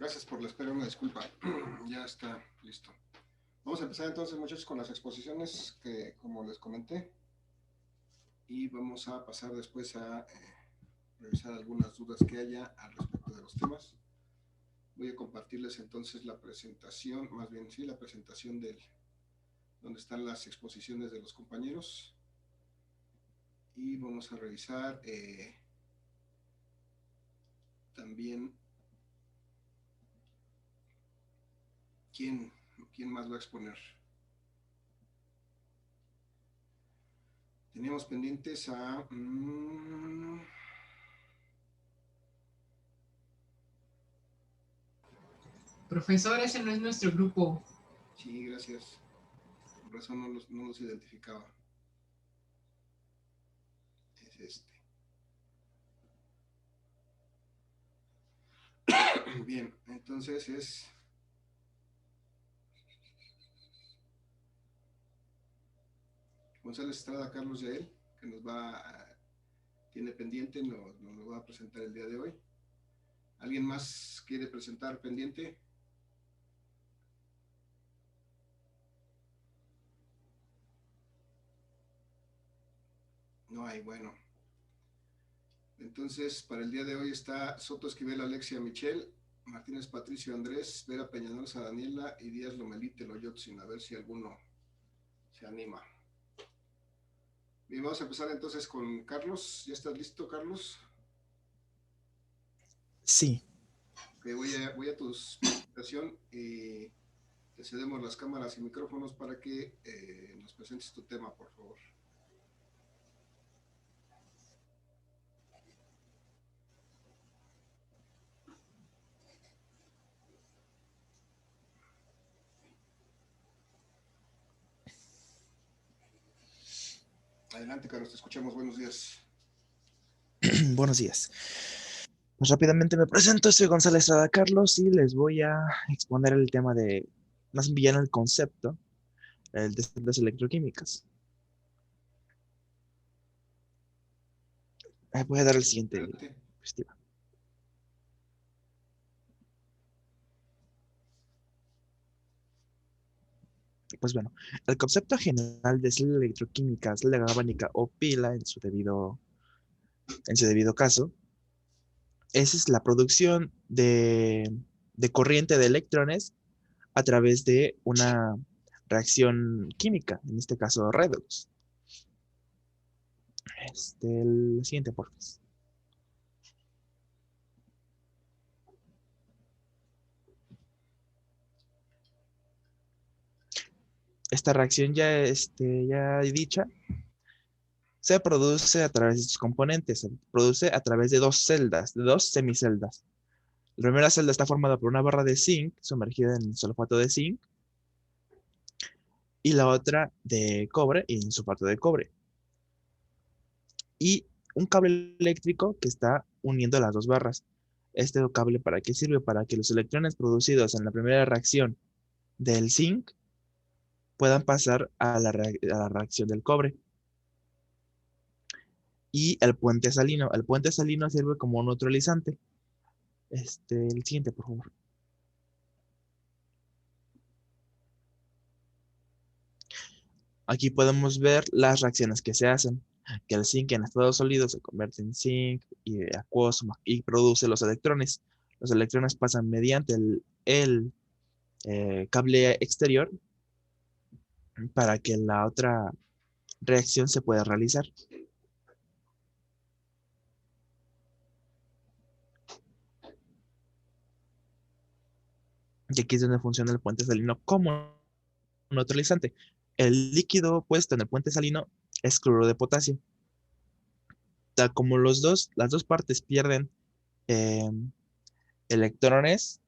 Gracias por la espera, una disculpa. Ya está listo. Vamos a empezar entonces, muchachos, con las exposiciones que, como les comenté, y vamos a pasar después a revisar algunas dudas que haya al respecto de los temas. Voy a compartirles entonces la presentación, más bien sí, la presentación del donde están las exposiciones de los compañeros, y vamos a revisar también quién, quién más va a exponer. Teníamos pendientes a... Profesor, ese no es nuestro grupo. Sí, gracias. Por razón no los identificaba. Es este. Bien, entonces es... González Estrada, Carlos Yael, que nos va a, tiene pendiente, nos lo va a presentar el día de hoy. ¿Alguien más quiere presentar pendiente? No hay, bueno. Entonces, para el día de hoy está Soto Esquivel, Alexia Michelle, Martínez Patricio Andrés, Vera Peñalosa Daniela y Díaz Lomelite Loyotzin. A ver si alguno se anima. Bien, vamos a empezar entonces con Carlos. ¿Ya estás listo, Carlos? Sí. Okay, voy a tu presentación y te cedemos las cámaras y micrófonos para que nos presentes tu tema, por favor. Adelante, Carlos, te escuchamos. Buenos días. Buenos días. Pues rápidamente me presento, soy González Estrada Carlos y les voy a exponer el tema de, más bien el concepto, el de celdas electroquímicas. Voy a dar el siguiente diapositiva. Pues bueno, el concepto general de celda electroquímica, celda galvánica o pila en su debido caso, esa es la producción de corriente de electrones a través de una reacción química, en este caso redox. El siguiente, por favor. Esta reacción ya dicha se produce a través de sus componentes, se produce a través de dos celdas, de dos semiceldas. La primera celda está formada por una barra de zinc sumergida en sulfato de zinc y la otra de cobre y en sulfato de cobre. Y un cable eléctrico que está uniendo las dos barras. Este cable, ¿para qué sirve? Para que los electrones producidos en la primera reacción del zinc puedan pasar a la reacción del cobre. Y el puente salino. El puente salino sirve como un neutralizante. El siguiente, por favor. Aquí podemos ver las reacciones que se hacen. Que el zinc en estado sólido se convierte en zinc y acuoso y produce los electrones. Los electrones pasan mediante el cable exterior para que la otra reacción se pueda realizar. Y aquí es donde funciona el puente salino como neutralizante. El líquido puesto en el puente salino es cloruro de potasio. Tal como las dos partes pierden electrones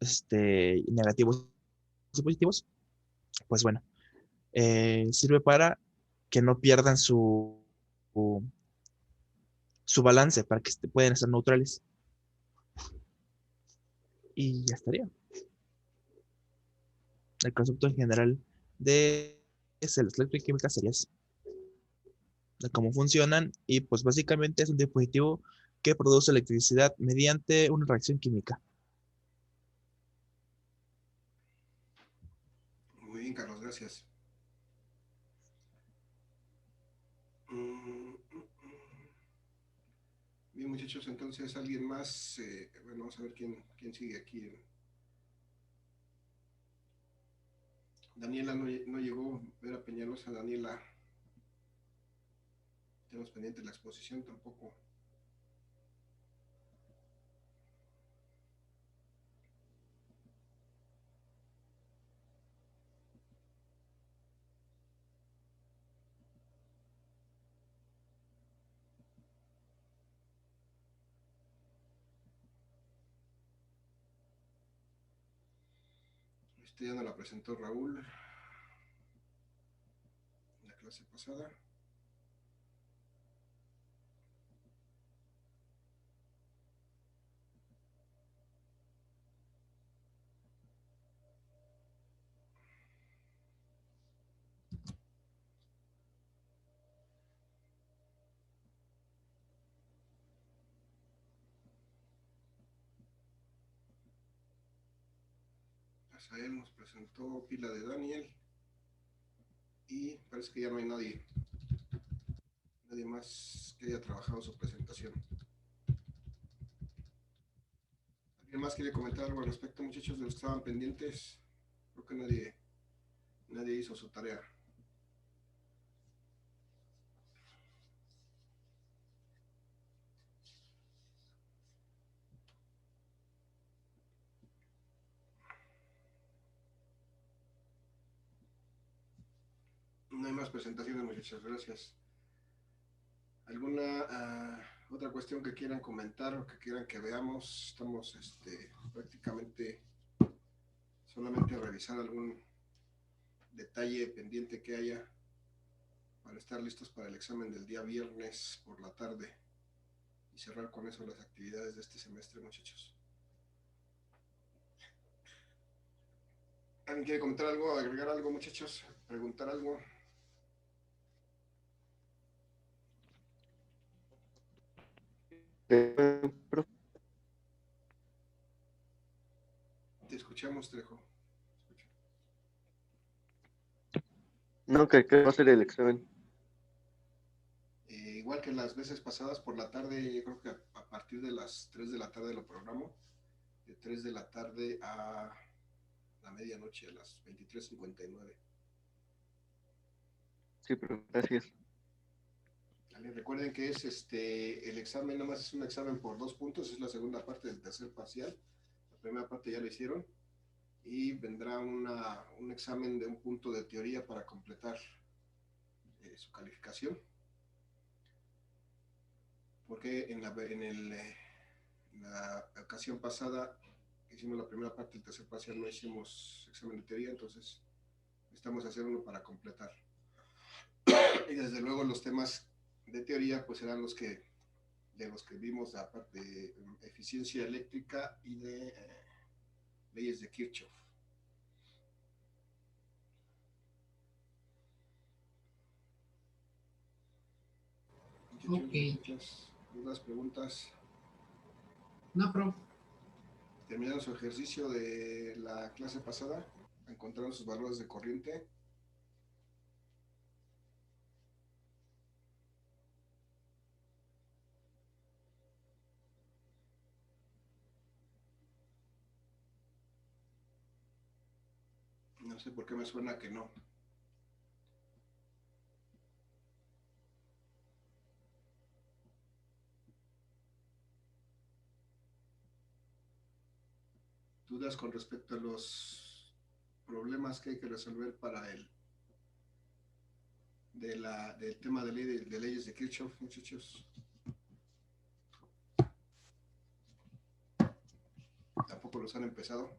negativos y positivos, pues bueno, sirve para que no pierdan su balance, para que puedan estar neutrales. Y ya estaría. El concepto en general de celdas electroquímicas sería así. De cómo funcionan, y pues básicamente es un dispositivo que produce electricidad mediante una reacción química. bien, Carlos, gracias. Bien, muchachos, entonces, ¿alguien más? Bueno, vamos a ver quién sigue aquí. Daniela no llegó, Vera Peñalosa, Daniela. Tenemos pendiente la exposición tampoco. Ya nos la presentó Raúl en la clase pasada. Asael nos presentó pila de Daniel y parece que ya no hay nadie más que haya trabajado su presentación. ¿Alguien más quiere comentar algo al respecto, muchachos, de los que estaban pendientes? Creo que nadie hizo su tarea. No hay más presentaciones, muchachos, gracias. ¿Alguna otra cuestión que quieran comentar o que quieran que veamos? Estamos prácticamente solamente a revisar algún detalle pendiente que haya para estar listos para el examen del día viernes por la tarde y cerrar con eso las actividades de este semestre, muchachos. ¿Alguien quiere comentar algo, agregar algo, muchachos? ¿Preguntar algo? Te escuchamos, Trejo. No, que va a ser el examen. Igual que las veces pasadas por la tarde, yo creo que a partir de las 3 de la tarde lo programo. De 3 de la tarde a la medianoche, a las 23:59. Sí, pero gracias. Recuerden que es el examen, nada más es un examen por 2 puntos, es la segunda parte del tercer parcial. La primera parte ya lo hicieron y vendrá un examen de un punto de teoría para completar su calificación. Porque en la ocasión pasada hicimos la primera parte del tercer parcial, no hicimos examen de teoría, entonces necesitamos hacer uno para completar. Y desde luego los temas de teoría pues serán de los que vimos, la parte de eficiencia eléctrica y de leyes de Kirchhoff. Ok. Muchas dudas, preguntas. No, profe. Terminaron su ejercicio de la clase pasada, encontraron sus valores de corriente. No sé por qué me suena que no. Dudas con respecto a los problemas que hay que resolver para del tema de leyes de Kirchhoff, muchachos. Tampoco los han empezado.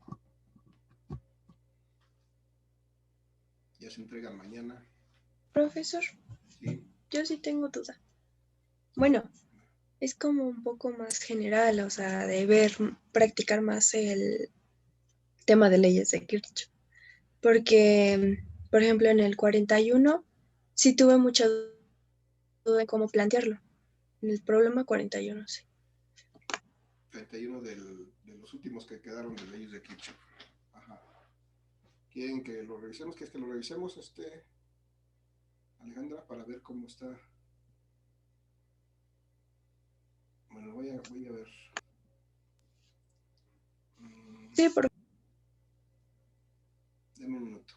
Ya se entregan mañana. Profesor, Sí. yo sí tengo duda. Bueno, es como un poco más general, o sea, de practicar más el tema de leyes de Kirchhoff. Porque, por ejemplo, en el 41 sí tuve mucha duda en cómo plantearlo. En el problema 41, sí. 31 de los últimos que quedaron de leyes de Kirchhoff. Ajá. ¿Quieren que lo revisemos? ¿Quieres que lo revisemos, Alejandra, para ver cómo está? Bueno, voy a ver. Sí, por Deme un minuto.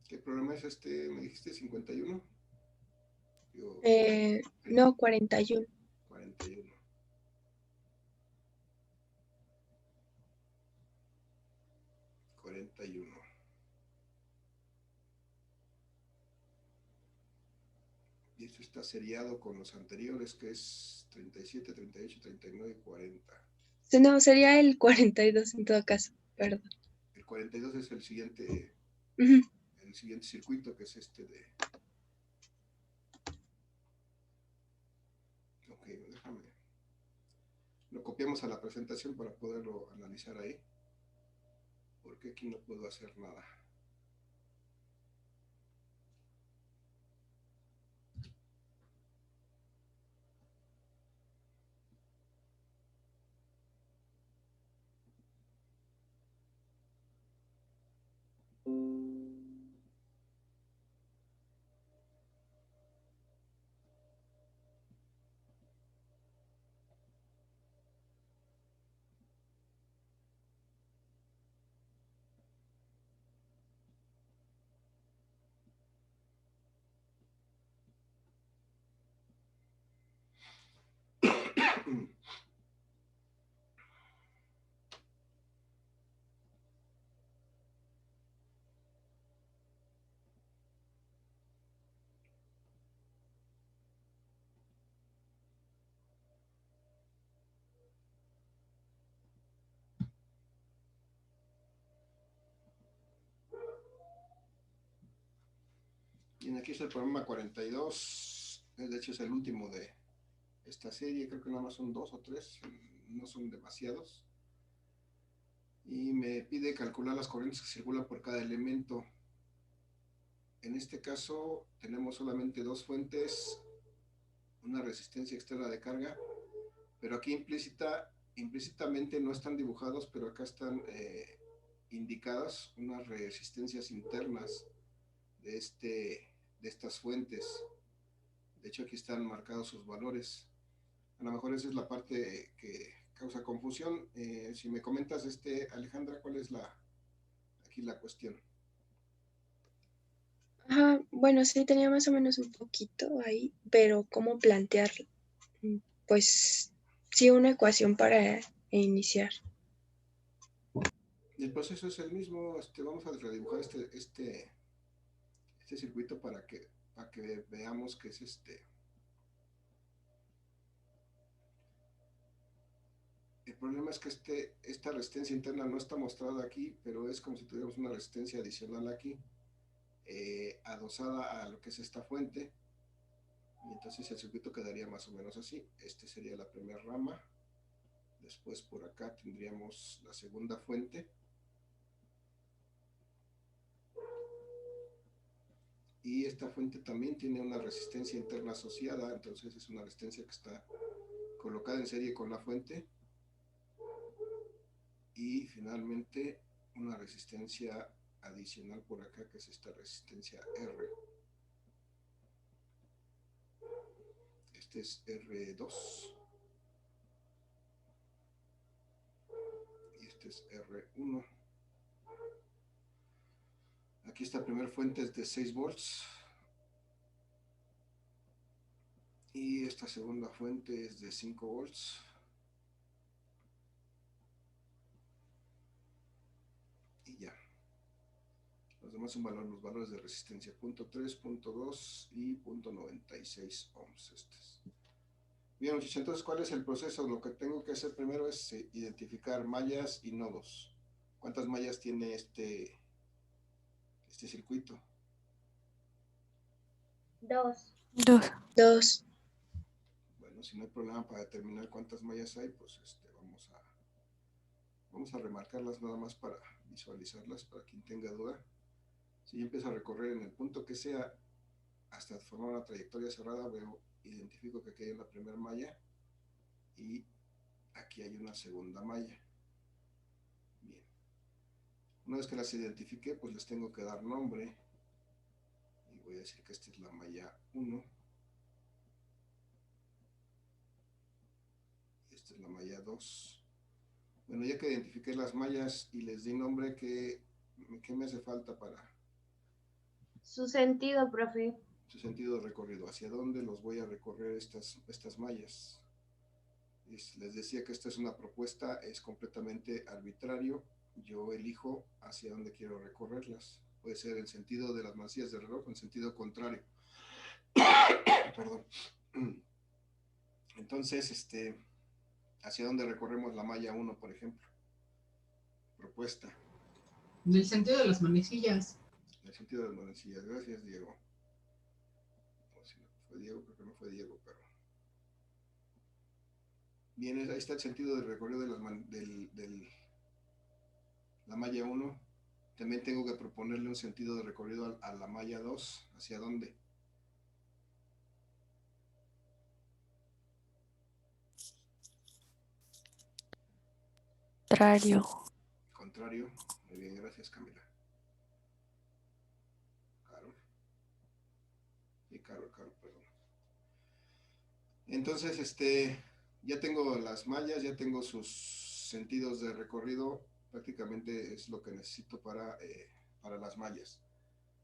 ¿Qué programa es este? ¿Me dijiste 51? Yo, no, 41. 41. Y esto está seriado con los anteriores, que es 37, 38, 39 y 40. No, sería el 42 en todo caso, perdón. El 42 es Ujú. el siguiente circuito, que es este de... Ok, déjame. Lo copiamos a la presentación para poderlo analizar ahí. Porque aquí no puedo hacer nada. Y aquí está el programa 42. De hecho, es el último de esta serie. Creo que nada más son 2 o 3. No son demasiados. Y me pide calcular las corrientes que circulan por cada elemento. En este caso, tenemos solamente dos fuentes, una resistencia externa de carga, pero aquí implícitamente no están dibujados, pero acá están indicadas unas resistencias internas de, de estas fuentes. De hecho, aquí están marcados sus valores. A lo mejor esa es la parte que causa confusión. Si me comentas, Alejandra, ¿cuál es aquí la cuestión? Ajá, bueno, sí, tenía más o menos un poquito ahí, pero ¿cómo plantearlo? Pues sí, una ecuación para iniciar. El proceso es el mismo. Vamos a redibujar este circuito para que veamos que es El problema es que esta resistencia interna no está mostrada aquí, pero es como si tuviéramos una resistencia adicional aquí, adosada a lo que es esta fuente. Y entonces el circuito quedaría más o menos así. Este sería la primera rama. Después por acá tendríamos la segunda fuente. Y esta fuente también tiene una resistencia interna asociada, entonces es una resistencia que está colocada en serie con la fuente. Y finalmente una resistencia adicional por acá, que es esta resistencia R. Este es R2 y este es R1. Aquí esta primera fuente es de 6 volts y esta segunda fuente es de 5 volts. demás son los valores de resistencia, 0.3, 0.2 y 0.96 ohms. Bien, muchachos, entonces, ¿cuál es el proceso? Lo que tengo que hacer primero es identificar mallas y nodos. ¿Cuántas mallas tiene este circuito? 2. 2. Bueno, si no hay problema para determinar cuántas mallas hay, pues vamos a remarcarlas nada más para visualizarlas, para quien tenga duda. Si yo empiezo a recorrer en el punto que sea hasta formar una trayectoria cerrada, identifico que aquí hay una primera malla y aquí hay una segunda malla. Bien. Una vez que las identifique, pues les tengo que dar nombre. Y voy a decir que esta es la malla 1. Y esta es la malla 2. Bueno, ya que identifiqué las mallas y les di nombre, ¿qué me hace falta para Su sentido, profe. su sentido de recorrido? ¿Hacia dónde los voy a recorrer estas mallas? Les decía que esta es una propuesta, es completamente arbitrario. Yo elijo hacia dónde quiero recorrerlas. Puede ser en sentido de las manecillas del reloj o en sentido contrario. Perdón. Entonces, ¿hacia dónde recorremos la malla 1, por ejemplo? Propuesta. En el sentido de las manecillas. En el sentido de las manecillas. Gracias, Diego. No, si no fue Diego, creo que no fue Diego, pero... Bien, ahí está el sentido de recorrido de la malla 1. También tengo que proponerle un sentido de recorrido a la malla 2. ¿Hacia dónde? Contrario. Muy bien, gracias, Camila. Carol, perdón. Entonces, ya tengo las mallas, ya tengo sus sentidos de recorrido. Prácticamente es lo que necesito para las mallas.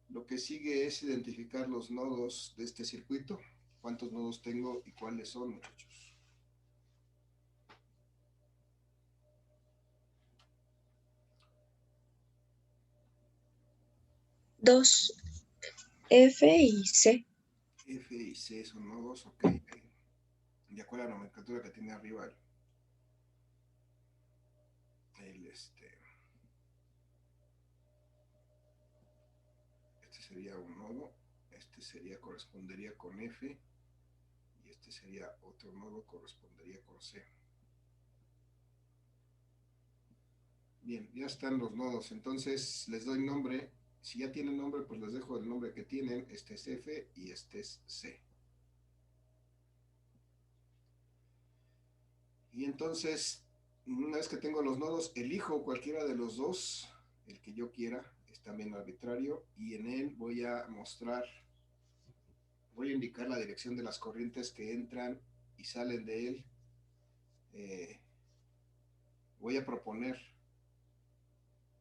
Lo que sigue es identificar los nodos de este circuito. ¿Cuántos nodos tengo y cuáles son, muchachos? Dos. F y C. F y C son nodos, ok. De acuerdo a la nomenclatura que tiene arriba este sería un nodo, correspondería con F y este sería otro nodo, correspondería con C. Bien, ya están los nodos, entonces les doy nombre. Si ya tienen nombre, pues les dejo el nombre que tienen. Este es F y este es C. Y entonces, una vez que tengo los nodos, elijo cualquiera de los dos, el que yo quiera, es también arbitrario, y en él voy a indicar la dirección de las corrientes que entran y salen de él. Voy a proponer,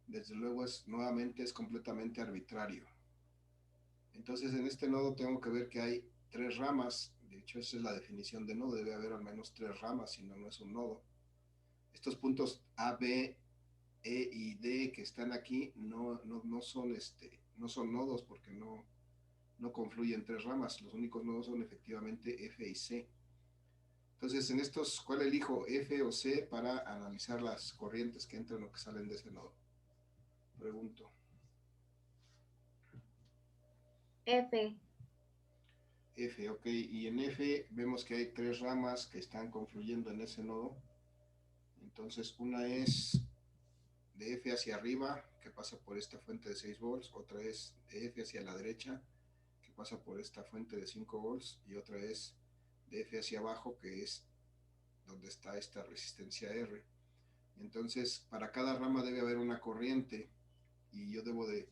desde luego nuevamente es completamente arbitrario. Entonces en este nodo tengo que ver que hay 3 ramas. De hecho, esa es la definición de nodo, debe haber al menos 3 ramas, si no, no es un nodo. Estos puntos A, B, E y D que están aquí no son nodos porque no confluyen 3 ramas. Los únicos nodos son efectivamente F y C. Entonces, en estos, ¿cuál elijo? ¿F o C para analizar las corrientes que entran o que salen de ese nodo? Pregunto. F. F, ok. Y en F vemos que hay 3 ramas que están confluyendo en ese nodo. Entonces, una es de F hacia arriba, que pasa por esta fuente de 6 volts. Otra es de F hacia la derecha, que pasa por esta fuente de 5 volts. Y otra es de F hacia abajo, que es donde está esta resistencia R. Entonces, para cada rama debe haber una corriente y yo debo de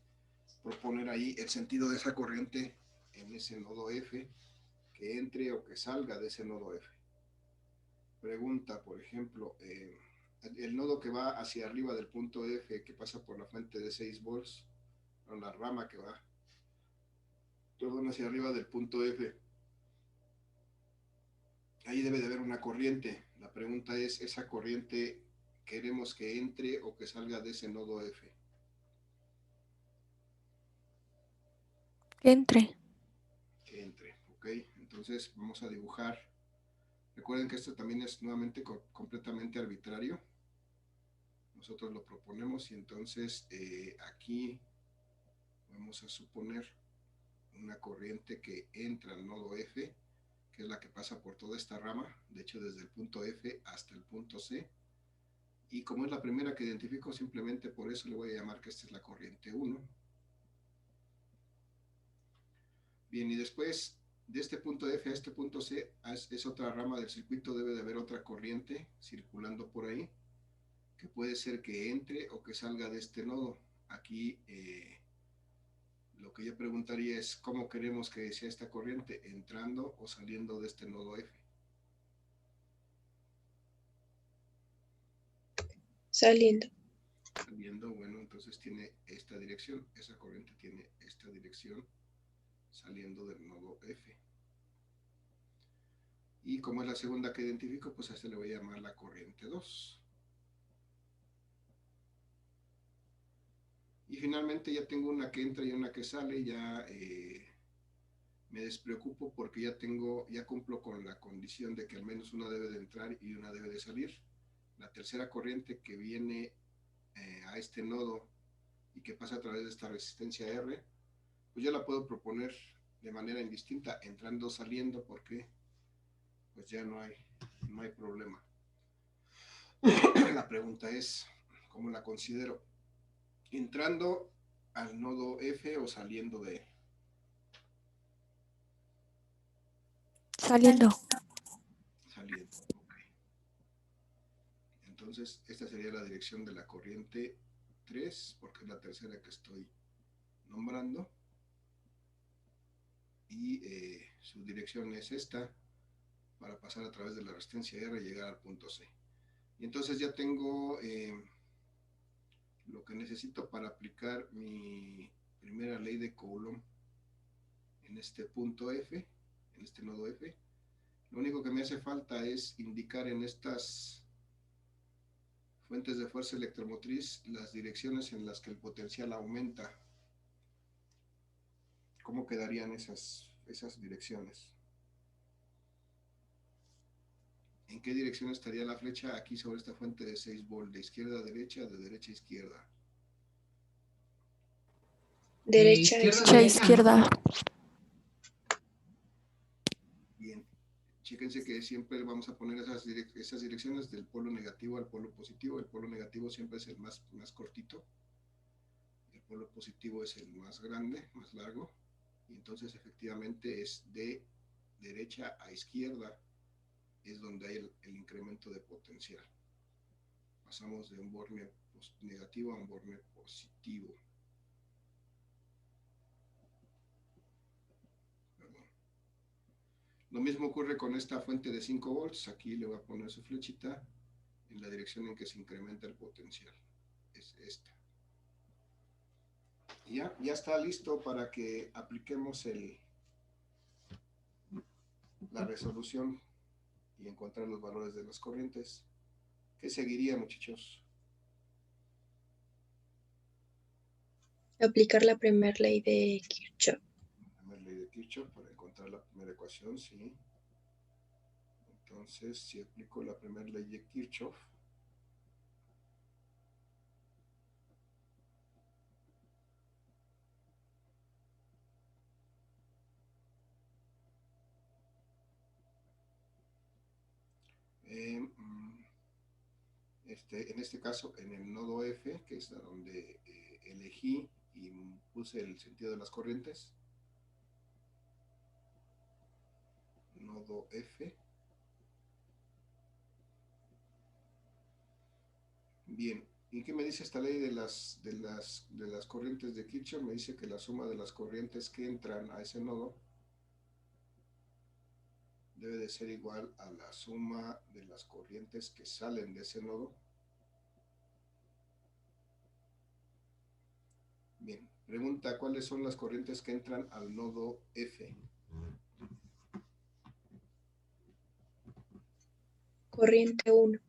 proponer ahí el sentido de esa corriente en ese nodo F, que entre o que salga de ese nodo F. Pregunta, por ejemplo, el nodo que va hacia arriba del punto F, que pasa por la fuente de 6 volts, o la rama que va, hacia arriba del punto F, ahí debe de haber una corriente. La pregunta es, ¿esa corriente queremos que entre o que salga de ese nodo F? Que entre. Que entre, ok. Entonces vamos a dibujar. Recuerden que esto también es nuevamente completamente arbitrario. Nosotros lo proponemos y entonces aquí vamos a suponer una corriente que entra al nodo F, que es la que pasa por toda esta rama, de hecho desde el punto F hasta el punto C. Y como es la primera que identifico, simplemente por eso le voy a llamar que esta es la corriente 1. Bien, y después de este punto F a este punto C es otra rama del circuito, debe de haber otra corriente circulando por ahí, que puede ser que entre o que salga de este nodo. Aquí lo que yo preguntaría es cómo queremos que sea esta corriente, entrando o saliendo de este nodo F. Saliendo. Saliendo, bueno, entonces tiene esta dirección, esa corriente tiene esta dirección saliendo del nodo F. Y como es la segunda que identifico, pues a este le voy a llamar la corriente 2. Y finalmente ya tengo una que entra y una que sale, ya me despreocupo porque ya cumplo con la condición de que al menos una debe de entrar y una debe de salir. La tercera corriente que viene a este nodo y que pasa a través de esta resistencia R, pues yo la puedo proponer de manera indistinta, entrando o saliendo, porque pues ya no hay problema. La pregunta es, ¿cómo la considero? ¿Entrando al nodo F o saliendo de él? Saliendo. Saliendo, ok. Entonces, esta sería la dirección de la corriente 3, porque es la tercera que estoy nombrando. Y su dirección es esta, para pasar a través de la resistencia R y llegar al punto C. Y entonces ya tengo lo que necesito para aplicar mi primera ley de Coulomb en este punto F, en este nodo F. Lo único que me hace falta es indicar en estas fuentes de fuerza electromotriz las direcciones en las que el potencial aumenta. ¿Cómo quedarían esas direcciones? ¿En qué dirección estaría la flecha aquí sobre esta fuente de 6 volts? ¿De izquierda a derecha, de derecha a izquierda? Derecha, Derecha, izquierda. Bien, chéquense que siempre vamos a poner esas direcciones del polo negativo al polo positivo. El polo negativo siempre es el más cortito. El polo positivo es el más grande, más largo. Y entonces efectivamente es de derecha a izquierda, es donde hay el incremento de potencial. Pasamos de un borne negativo a un borne positivo. Perdón. Lo mismo ocurre con esta fuente de 5 volts. Aquí le voy a poner su flechita en la dirección en que se incrementa el potencial. Es esta. Y ya está listo para que apliquemos la resolución y encontrar los valores de las corrientes. ¿Qué seguiría, muchachos? aplicar la primera ley de Kirchhoff. La primera ley de Kirchhoff para encontrar la primera ecuación, sí. Entonces, si aplico la primera ley de Kirchhoff, en este caso, en el nodo F, que es donde elegí y puse el sentido de las corrientes, nodo F. Bien, ¿y qué me dice esta ley de las corrientes de Kirchhoff? Me dice que la suma de las corrientes que entran a ese nodo debe de ser igual a la suma de las corrientes que salen de ese nodo. Bien, pregunta, ¿cuáles son las corrientes que entran al nodo F? Corriente 1.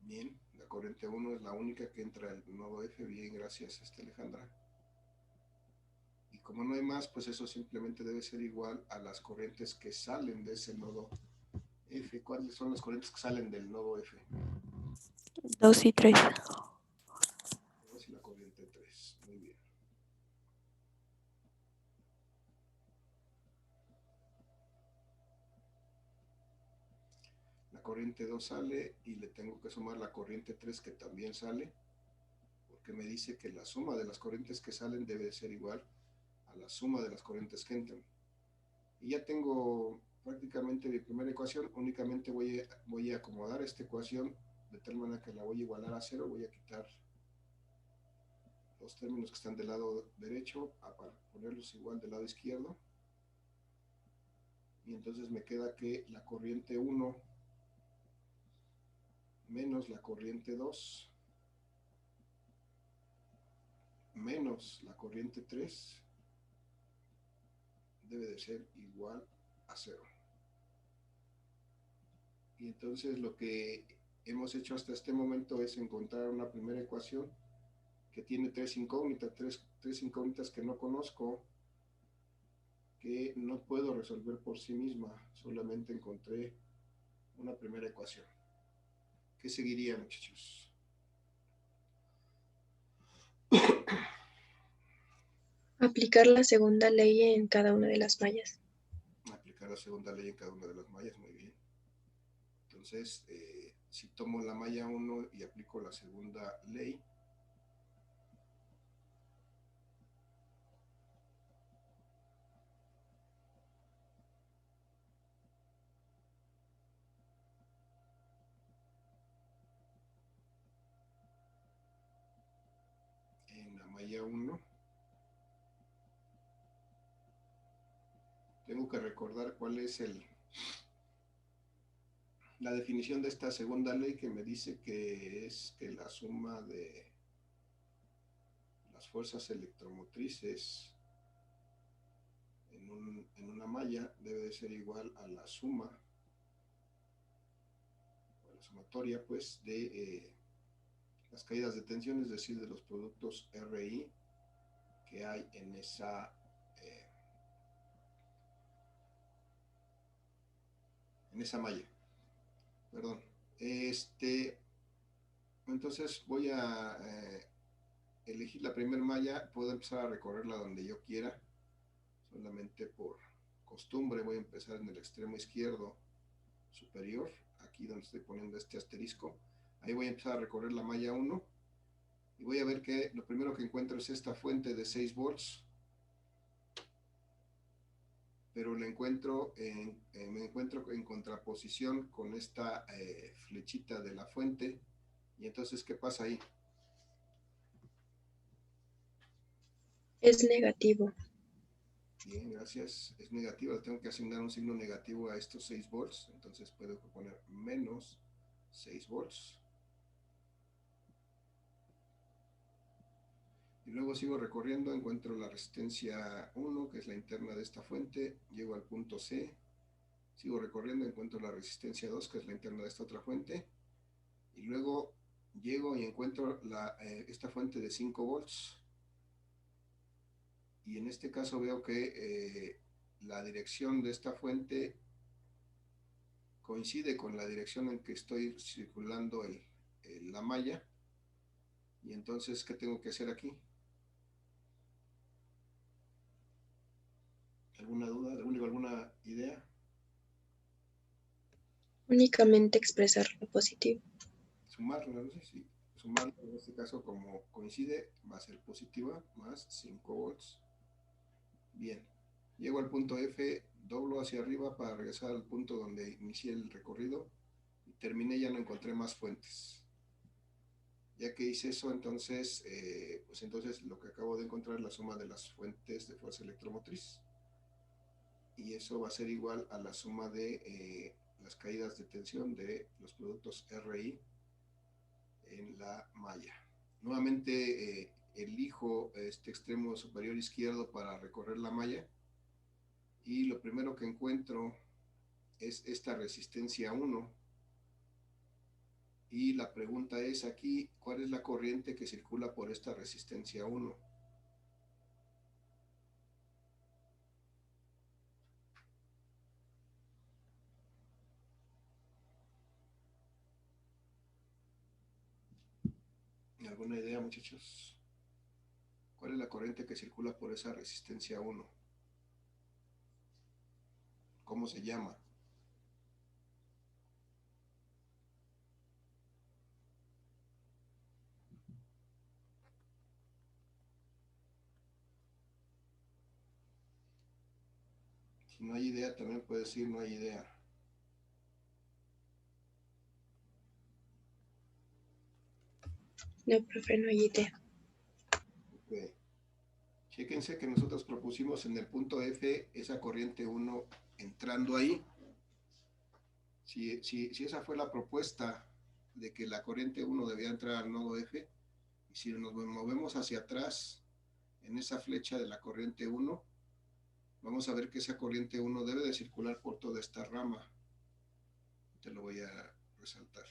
Bien, la corriente 1 es la única que entra al nodo F. Bien, gracias, Alejandra. como no hay más, pues eso simplemente debe ser igual a las corrientes que salen de ese nodo F. ¿Cuáles son las corrientes que salen del nodo F? 2 y 3. 2 y la corriente 3. Muy bien. La corriente 2 sale y le tengo que sumar la corriente 3 que también sale, porque me dice que la suma de las corrientes que salen debe ser igual a la suma de las corrientes que entran. Y ya tengo prácticamente mi primera ecuación. Únicamente voy a acomodar esta ecuación de tal manera que la voy a igualar a 0. Voy a quitar los términos que están del lado derecho para ponerlos igual del lado izquierdo. Y entonces me queda que la corriente 1 menos la corriente 2 menos la corriente 3 debe de ser igual a 0. Y entonces lo que hemos hecho hasta este momento es encontrar una primera ecuación que tiene tres incógnitas que no conozco, que no puedo resolver por sí misma. Solamente encontré una primera ecuación. ¿Qué seguiría, muchachos? Aplicar la segunda ley en cada una de las mallas. Aplicar la segunda ley en cada una de las mallas, muy bien. Entonces, si tomo la malla 1 y aplico la segunda ley, en la malla 1, tengo que recordar cuál es la definición de esta segunda ley, que me dice que es que la suma de las fuerzas electromotrices en una malla debe de ser igual a la suma, o la sumatoria, pues, de las caídas de tensión, es decir, de los productos RI que hay en esa malla. Perdón. Entonces voy a elegir la primera malla. Puedo empezar a recorrerla donde yo quiera. Solamente por costumbre voy a empezar en el extremo izquierdo superior, aquí donde estoy poniendo este asterisco. Ahí voy a empezar a recorrer la malla 1 y voy a ver que lo primero que encuentro es esta fuente de 6 volts, pero me encuentro en contraposición con esta flechita de la fuente. Y entonces, ¿qué pasa ahí? Es negativo. Bien, gracias. Es negativa. Tengo que asignar un signo negativo a estos 6 volts. Entonces puedo poner menos 6 volts. Y luego sigo recorriendo, encuentro la resistencia 1, que es la interna de esta fuente. Llego al punto C. Sigo recorriendo, encuentro la resistencia 2, que es la interna de esta otra fuente. Y luego llego y encuentro esta fuente de 5 volts. Y en este caso veo que la dirección de esta fuente coincide con la dirección en que estoy circulando la malla. Y entonces, ¿qué tengo que hacer aquí? ¿Alguna duda? ¿Alguna idea? Únicamente expresar lo positivo. Sumarla, no sé si sumarla, en este caso como coincide, va a ser positiva, más 5 volts. Bien, llego al punto F, doblo hacia arriba para regresar al punto donde inicié el recorrido y terminé, ya no encontré más fuentes. Ya que hice eso, entonces, pues entonces lo que acabo de encontrar es la suma de las fuentes de fuerza electromotriz. Y eso va a ser igual a la suma de las caídas de tensión de los productos RI en la malla. Nuevamente elijo este extremo superior izquierdo para recorrer la malla y lo primero que encuentro es esta resistencia 1. Y la pregunta es aquí, ¿cuál es la corriente que circula por esta resistencia 1? ¿Alguna idea, muchachos? ¿Cuál es la corriente que circula por esa resistencia 1? ¿Cómo se llama? Si no hay idea, también puede decir no hay idea. No, profe, no hay idea. Ok. Chéquense que nosotros propusimos en el punto F esa corriente 1 entrando ahí. Si esa fue la propuesta de que la corriente 1 debía entrar al nodo F, y si nos movemos hacia atrás en esa flecha de la corriente 1, vamos a ver que esa corriente 1 debe de circular por toda esta rama. Te lo voy a resaltar.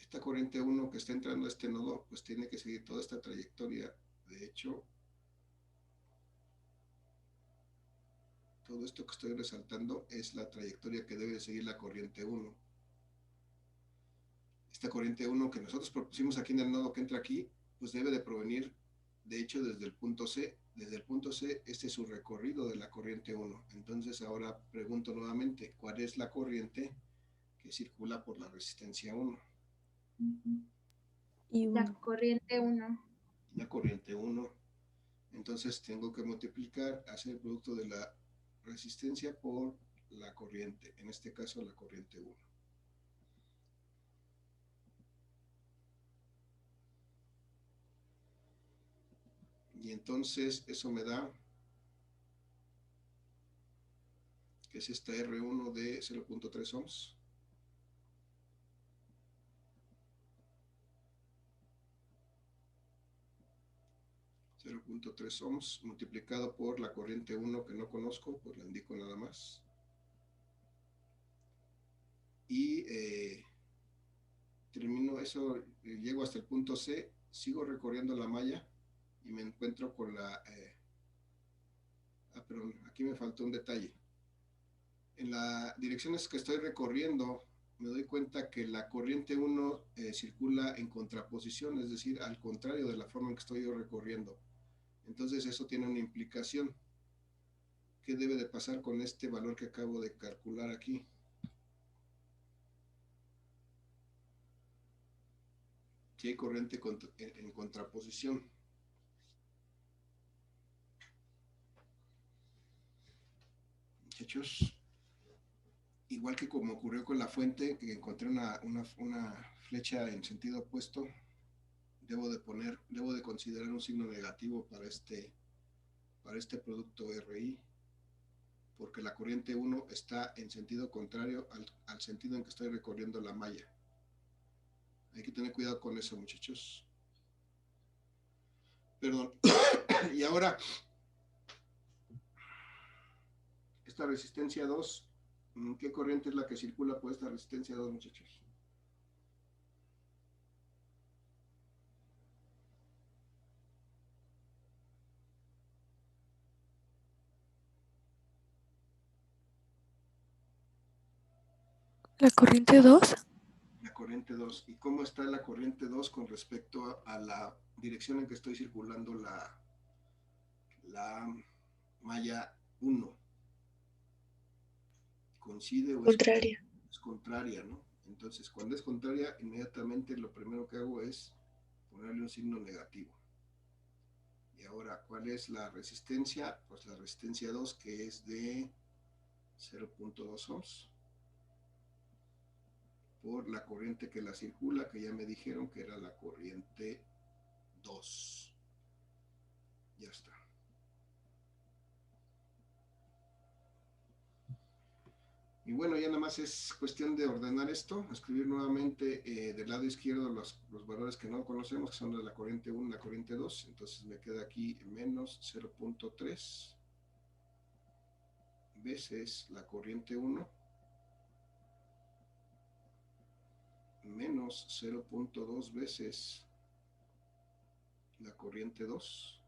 Esta corriente 1 que está entrando a este nodo, pues tiene que seguir toda esta trayectoria. De hecho, todo esto que estoy resaltando es la trayectoria que debe de seguir la corriente 1. Esta corriente 1 que nosotros propusimos aquí en el nodo que entra aquí, pues debe de provenir, de hecho, desde el punto C. Desde el punto C, este es su recorrido de la corriente 1. Entonces ahora pregunto nuevamente, ¿cuál es la corriente que circula por la resistencia 1? La corriente 1. La corriente 1. Entonces tengo que multiplicar, hacer el producto de la resistencia por la corriente, en este caso la corriente 1. Y entonces eso me da que es esta R1 de 0.3 ohms. .3 ohms multiplicado por la corriente 1 que no conozco, pues la indico nada más. Y termino eso, llego hasta el punto C, sigo recorriendo la malla y me encuentro con la... perdón, aquí me faltó un detalle. En las direcciones que estoy recorriendo, me doy cuenta que la corriente 1 circula en contraposición, es decir, al contrario de la forma en que estoy yo recorriendo. Entonces eso tiene una implicación. ¿Qué debe de pasar con este valor que acabo de calcular aquí? Si hay corriente en contraposición. Muchachos, igual que como ocurrió con la fuente, que encontré una flecha en sentido opuesto, debo de considerar un signo negativo para este producto RI, porque la corriente 1 está en sentido contrario al sentido en que estoy recorriendo la malla. Hay que tener cuidado con eso, muchachos. Perdón. Y ahora, esta resistencia 2, ¿qué corriente es la que circula por esta resistencia 2, muchachos? La corriente 2. La corriente 2. ¿Y cómo está la corriente 2 con respecto a la dirección en que estoy circulando la malla 1? ¿Coincide o Contraria. es contraria, ¿no? Entonces, cuando es contraria, inmediatamente lo primero que hago es ponerle un signo negativo. Y ahora, ¿cuál es la resistencia? Pues la resistencia 2, que es de 0.2 ohms, por la corriente que la circula, que ya me dijeron que era la corriente 2. Ya está. Y bueno, ya nada más es cuestión de ordenar esto, escribir nuevamente del lado izquierdo los valores que no conocemos, que son de la corriente 1 y la corriente 2. Entonces me queda aquí menos 0.3 veces la corriente 1 menos 0.2 veces la corriente 2